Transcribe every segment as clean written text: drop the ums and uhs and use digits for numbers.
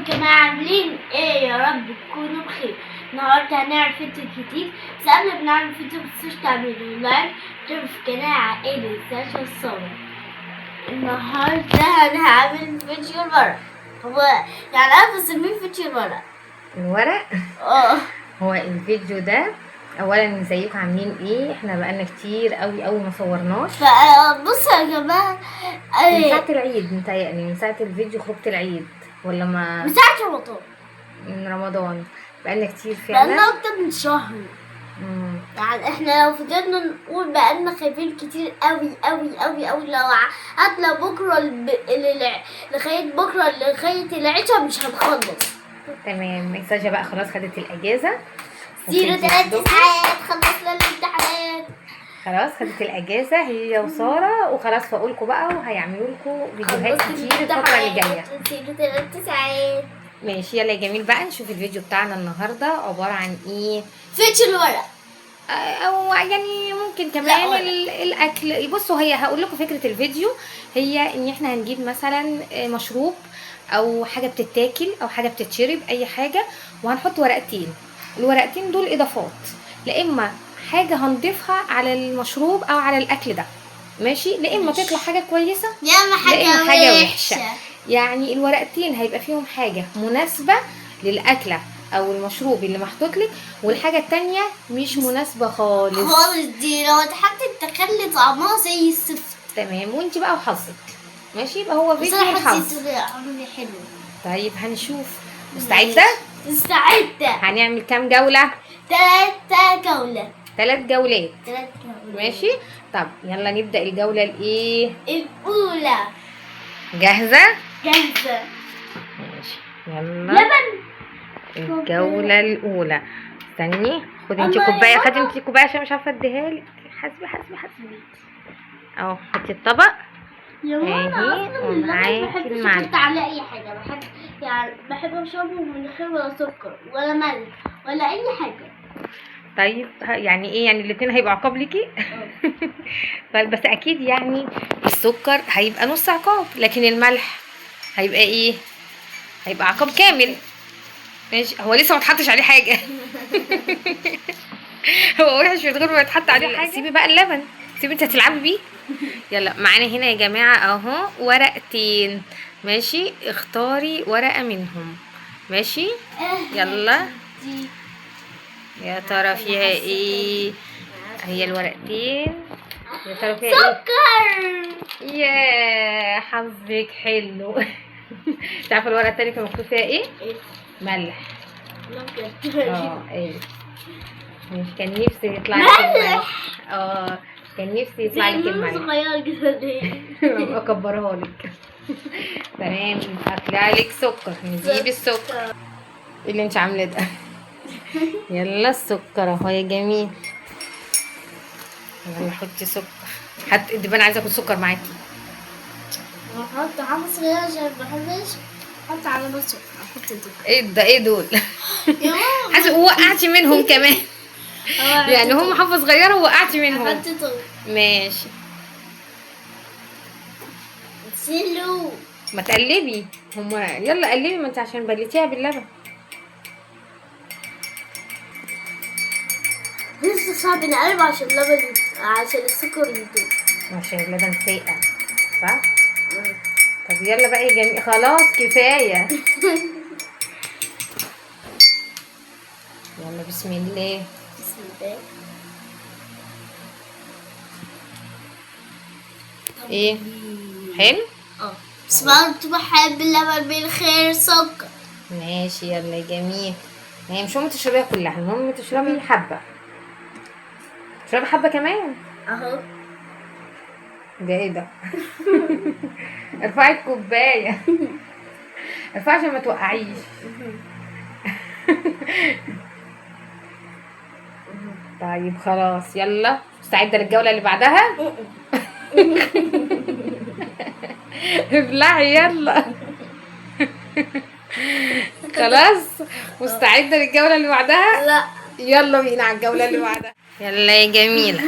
جماعة، عاملين ايه؟ يا رب تكونوا بخير. النهارده هنعمل فيديو جديد، بس قبل ما نعمل فيديو متنسوش تعملوا لايك وتشتركوا في قناة عائلة ساشا الصور. النهارده هنعمل فيديو الورق. هو يعني انا بسميه فيديو الورق. الورق؟ هو الفيديو ده اولا ازيكم عاملين ايه؟ احنا بقالنا كتير قوي ما صورناش. فبصوا يا جماعة، من ساعة العيد متهيألي، من ساعة الفيديو خروجة العيد ولا ما من ساعة رمضان. من رمضان بقالنا كتير فعلا، بقالنا اكتر من شهر. يعني احنا لو فضلنا نقول بقالنا خايفين كتير قوي لو قعدنا بكره لغايه بكره لغايه العشاء مش هنخلص. تمام. ساشا بقى خلاص خدت الاجازه 3 ساعات خلصنا الامتحانات. خلاص خدت الاجازه هي وساره وخلاص، فاقولكم بقى وهيعملوا لكم فيديوهات كتير الفتره اللي جايه. 3 ساعات. ماشي يلا يا جميل بقى نشوف الفيديو بتاعنا النهارده عباره عن ايه. فيديو الورق او يعني ممكن كمان الاكل. بصوا هي هقول لكم فكره الفيديو هي ان احنا هنجيب مثلا مشروب او حاجه بتتاكل او حاجه بتتشرب اي حاجه، وهنحط ورقتين. الورقتين دول اضافات، لا اما حاجه هنضيفها على المشروب او على الاكل ده، ماشي، لا اما تطلع حاجه كويسه يا اما حاجه وحشه. يعني الورقتين هيبقى فيهم حاجه مناسبه للاكله او المشروب اللي محطوط لك، والحاجه التانية مش مناسبه خالص. دي لو اتحطت تخلي طعمها زي الزفت. تمام، وانت بقى وحظك. ماشي، يبقى هو فيديو الحظ. حلو. طيب هنشوف. مستعده؟ مستعده. هنعمل كام جوله؟ 3 جولات. 3 جولات. 3 جولات. ماشي. طب يلا نبدا الجوله الايه الاولى. جاهزه؟ جاهزه. ماشي يلا. لبن. الجوله الاولى. استني خدي انت كوبايه، خدي انت كوبايه عشان مش عارفه اديها لك. حسبي اهو. حطي الطبق اهي ومعاكي المعلقه. بحب على اي حاجه، بحب اشربه من غير ولا سكر ولا ملح ولا اي حاجه. طيب يعني ايه؟ يعني الاتنين هيبقوا عقاب ليكي؟ طيب بس اكيد يعني السكر هيبقى نص عقاب، لكن الملح هيبقى ايه؟ هيبقى عقاب كامل. ماشي، هو لسه ما اتحطش عليه حاجه. هو وحش من غير ما يتحط عليه حاجه. سيبي بقى اللبن، سيبي انت هتلعبي بيه. يلا معانا هنا يا جماعه اهو ورقتين، ماشي، اختاري ورقه منهم. ماشي يلا. يا ترى فيها ايه؟ هي الورقتين يا ترى فيها سكر. ايه؟ يا حظك حلو. انت عارفه الورقه التانية كان مكتوب فيها ايه؟ ملح. ايه مش كان نفسي يطلع لك الملح. كان نفسي يطلع لك الملح. صغير جدا ليه؟ اكبرها لك. تمام، هطلع لك سكر. نجيب السكر. ايه اللي انت عامله ده؟ يلا السكر اهو يا جميل. يلا حطي سكر. دي انا عايزه اكل سكر معاكي. هحط حبه صغيره عشان ما بحبش احط على نص سكر. احط دول. ايه دول؟ حاسه وقعتي منهم كمان. يعني هم حبه صغيره ووقعتي منهم. احط دول. ماشي. سيلو. ما تقلبي يلا قلبي، ما انت عشان بليتيها باللبن. لسه صعب نقلب عشان اللبن، عشان السكر يدوب، عشان اللبن ساقع صح؟ طب يلا بقى يا جميل، خلاص كفايه. يلا بسم الله. بسم الله. ايه حلو؟ بس برضه بحب اللبن بالخير سكر. ماشي يلا يا جميل. هي مش مهم تشربيها كلها، المهم تشربي حبه. تشربي حبه كمان اهو. ده ايه ده؟ ارفعي الكوبايه. ارفعي عشان ما توقعيش. طيب خلاص يلا. مستعده للجوله اللي بعدها؟ ابلعي يلا. خلاص مستعده للجوله اللي بعدها؟ لا. يلا بينا على الجوله اللي بعدها. يلا يا جميله.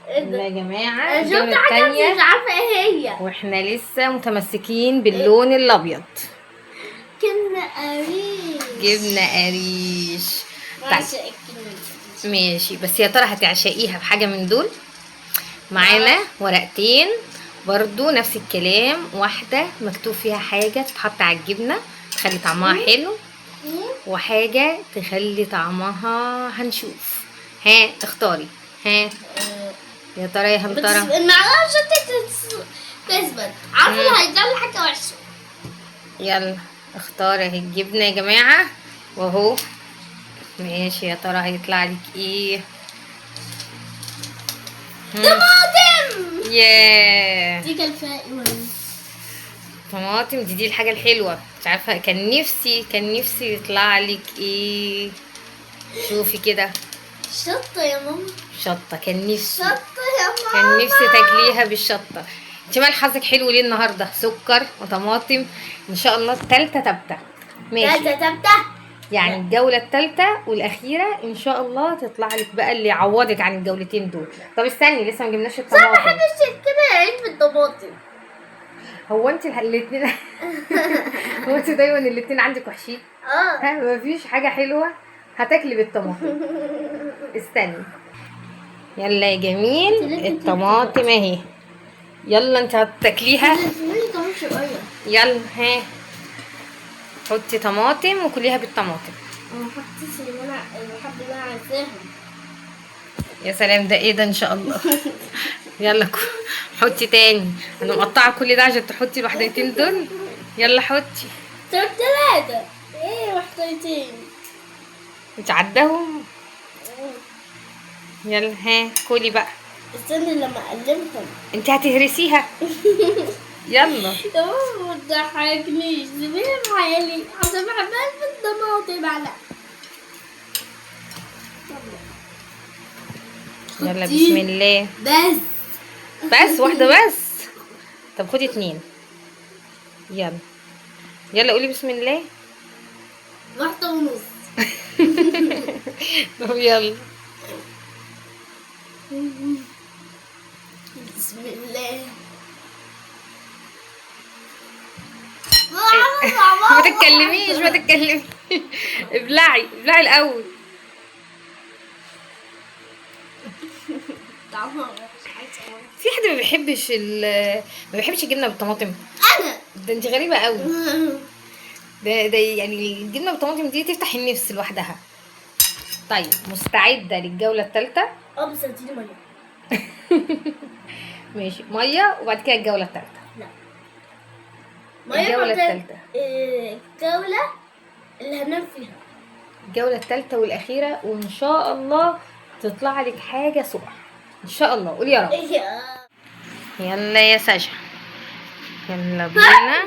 يلا يا جماعه الجوله الثانيه. مش عارفه ايه هي. واحنا لسه متمسكين باللون الابيض. قريش. جبنه قريش. طيب بعشق الكلمة دي. ماشي، بس يا ترى هتعشقيها بحاجه من دول؟ معانا ورقتين برضو نفس الكلام، واحده مكتوب فيها حاجه تتحط على الجبنه تخلي طعمها حلو، وحاجه تخلي طعمها هنشوف. ها اختاري. ها يا ترى يا هل ترى؟ المعلقة عشان تثبت. عارفة اللي هيطلع حاجة وحشة. يلا اختار اهي الجبنة يا جماعة، واهو ماشي. يا ترى هيطلع لك ايه؟ طماطم. ياه، دي كان فيها ايه؟ طماطم. دي الحاجة الحلوة. مش عارفة، كان نفسي يطلع لك ايه. شوفي كده. شطة يا ماما. شطة. كان نفسي شطة يا كان ماما. نفسي تاكليها بالشطة. انت مال حظك حلو ليه النهاردة؟ سكر وطماطم ان شاء الله. التالتة تبتة. ماشي، تبتة. يعني الجولة الثالثة والأخيرة إن شاء الله تطلع لك بقى اللي يعوضك عن الجولتين دول. طب استني، لسه ما جبناش بس انا الطماطم. مبحبش كده عيش بالطماطم. هو أنت الاتنين هو أنت دايما الاتنين عندك وحشين؟ ها، مفيش حاجة حلوة هتاكلي بالطماطم. استني. يلا يا جميل، الطماطم اهي. يلا انت هتاكليها. كمان شوية. يلا ها، حطي طماطم وكليها بالطماطم. انا حطيت اللي انا بحب اللي انا عايزاهم. يا سلام، ده ايه ده ان شاء الله. يلا حطي تاني. انا مقطعه كل ده عشان تحطي الوحدتين دول. يلا حطي. طب 3 ايه وحدتين. انت عدهم. يلا ها كلي بقى. استني لما اقلبهم. انت هتهرسيها. يلا. يا ماما ما تضحكنيش، سيبيها بحالي عشان بحبها بالطماطم على. يلا بسم الله. بس واحده بس. طب خدي 2. يلا يلا قولي بسم الله. 1.5. طب يلا. بسم الله. ما تتكلميش. ابلعي الاول. في حد ما بيحبش الجبنه بالطماطم؟ انا. ده انت غريبه قوي. ده يعني الجبنه بالطماطم دي تفتح النفس لوحدها. طيب مستعده للجوله الثالثه؟ بس اديني ميه. ماشي، ميه وبعد كده الجوله الثالثه. لا، الجوله الثالثه. الجوله اللي هنام فيها. الجوله الثالثه والاخيره، وان شاء الله تطلع لك حاجه سرعه ان شاء الله. قولي يا رب. يلا يا ساشا، يلا بينا.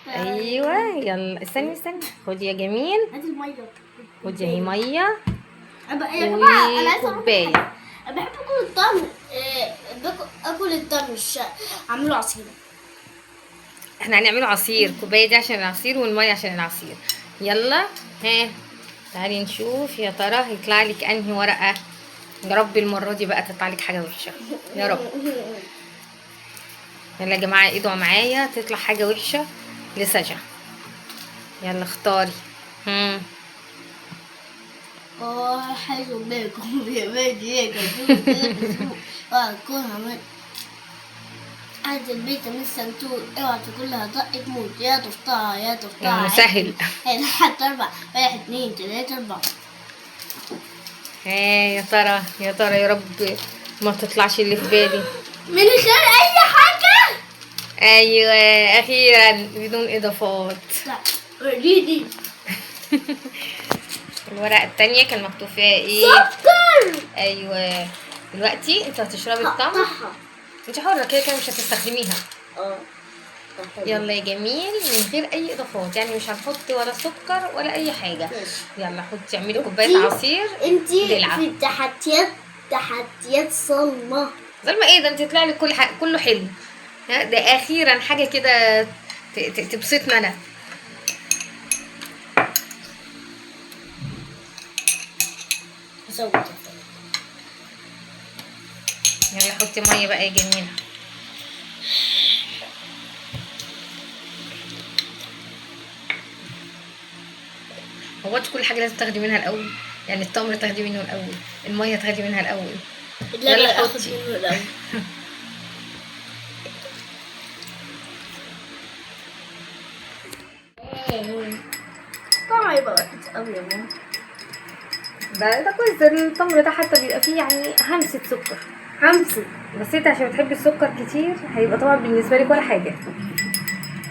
ايوه يلا، استني خدي يا جميل. هاتي الميه. خدي اهي ميه يا جماعه انا عايزه وكوبايه. انا بحب اكل الطعم. اكل الطعم مش اعمله عصير. احنا هنعمله عصير. كوبايه دي عشان العصير والميه عشان العصير. يلا ها، تعالي نشوف يا ترى هيطلع لك انهي ورقه. يا رب المره دي بقى تطلع لك حاجه وحشه يا رب. يلا يا جماعه ادعوا معايا تطلع حاجه وحشه لسجا. يلا اختاري. حلو بيكم يا بيجي كلها من عند البيت من السنتور. اوعى تاكلها طق تموت. يا تفطرها يا تفطرها. مسهل. حتى 4 1 2 3 4. يا ترى يا رب ما تطلعش اللي في بالي. من غير اي حاجه. ايوه اخيرا بدون اضافات. لا دي الورقه التانية كان مكتوب فيها ايه؟ سكر. ايوه. دلوقتي انت هتشربي الطعم. انت حره كده مش هتستخدميها. يلا يا جميل، من غير اي اضافات، يعني مش هنحط ولا سكر ولا اي حاجه. يلا حطي اعملي كوبايه عصير. انتي دلعة. في تحديات صلمه. ظلمه ايه ده؟ انت يطلع لك كل حاجه كله حلو. ده اخيرا حاجه كده تبسطنا انا. يلا حطي ميه بقى يا جميله. هو انت كل حاجه لازم تاخدي منها الاول؟ يعني التمر تاخدي منه الاول، الميه تاخدي منها الاول. لا يلا لا اخد حطي. منه الاول. طبعا يبقى وحش قوي يا ماما. ده كويس، التمر ده حتى بيبقى فيه يعني همسه سكر. همسة. بس انت عشان بتحبي السكر كتير هيبقى طبعا بالنسبه لك ولا حاجه.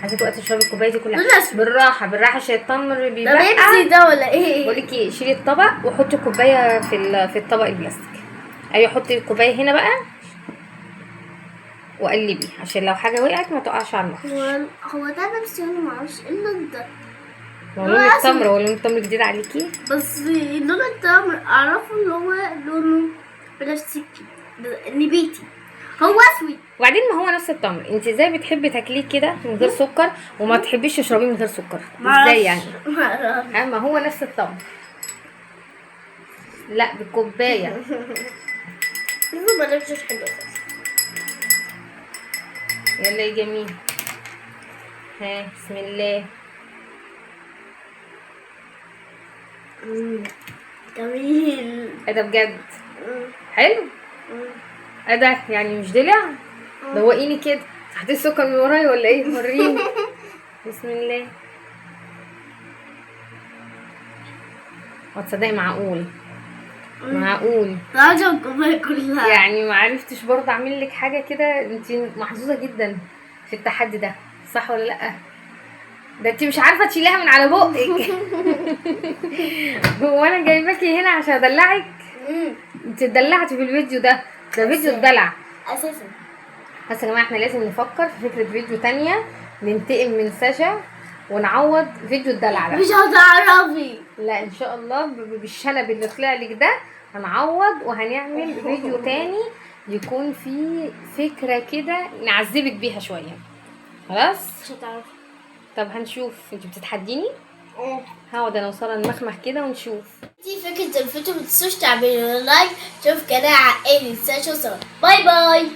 عايزاكي وقت تشربي الكوبايه دي كلها دول بالراحه بالراحه عشان التمر ده بيبقى. بيبسي ده ولا ايه؟ بقول لك ايه، شيلي الطبق وحطي الكوبايه في الطبق البلاستيك. ايوه حطي الكوبايه هنا بقى وقلبي عشان لو حاجه وقعت ما تقعش على المخ. هو ده بيبسي وانا معرفش ايه اللون ده. هو لون التمر، هو لون التمر جديد عليكي؟ بس لون التمر اعرفه اللي هو لونه بلاستيكي نبيتي، هو اسود. وبعدين ما هو نفس التمر، انت ازاي بتحبي تاكليه كده من غير سكر وما تحبيش تشربيه من غير سكر؟ ازاي يعني؟ ما هو نفس التمر. لا بالكوبايه. ما لبسش حلو اساسا. يلا يا جميل، ها بسم الله. جميل. ايه ده بجد حلو؟ ايه ده يعني مش دلع؟ دوقيني كده، تحطي السكر من ورايا ولا ايه؟ وريني. بسم الله. وتصدقي معقول معقول راجع الكوبايه كلها يعني ما عرفتش برضه اعمل لك حاجه كده؟ انت محظوظه جدا في التحدي ده، صح ولا لا؟ ده انت مش عارفه تشيليها من على بقك. هو انا جايباكي هنا عشان ادلعك؟ انت اتدلعتي في الفيديو ده فيديو الدلع اساسا. بس يا جماعه احنا لازم نفكر في فكره فيديو تانية ننتقم من ساشا ونعوض فيديو الدلع ده. مش هتعرفي. لا ان شاء الله بالشنب اللي طلع لك ده هنعوض وهنعمل فيديو تاني يكون فيه فكره كده نعذبك بيها شويه. خلاص مش هتعرفي. طب هنشوف. انت بتتحديني؟ هقعد انا وساره نمخمخ كده ونشوف. دي فكرة الفيديو، متنسوش تعملوا لايك. شوف قناة عائلي ساشا وسارة. باي باي.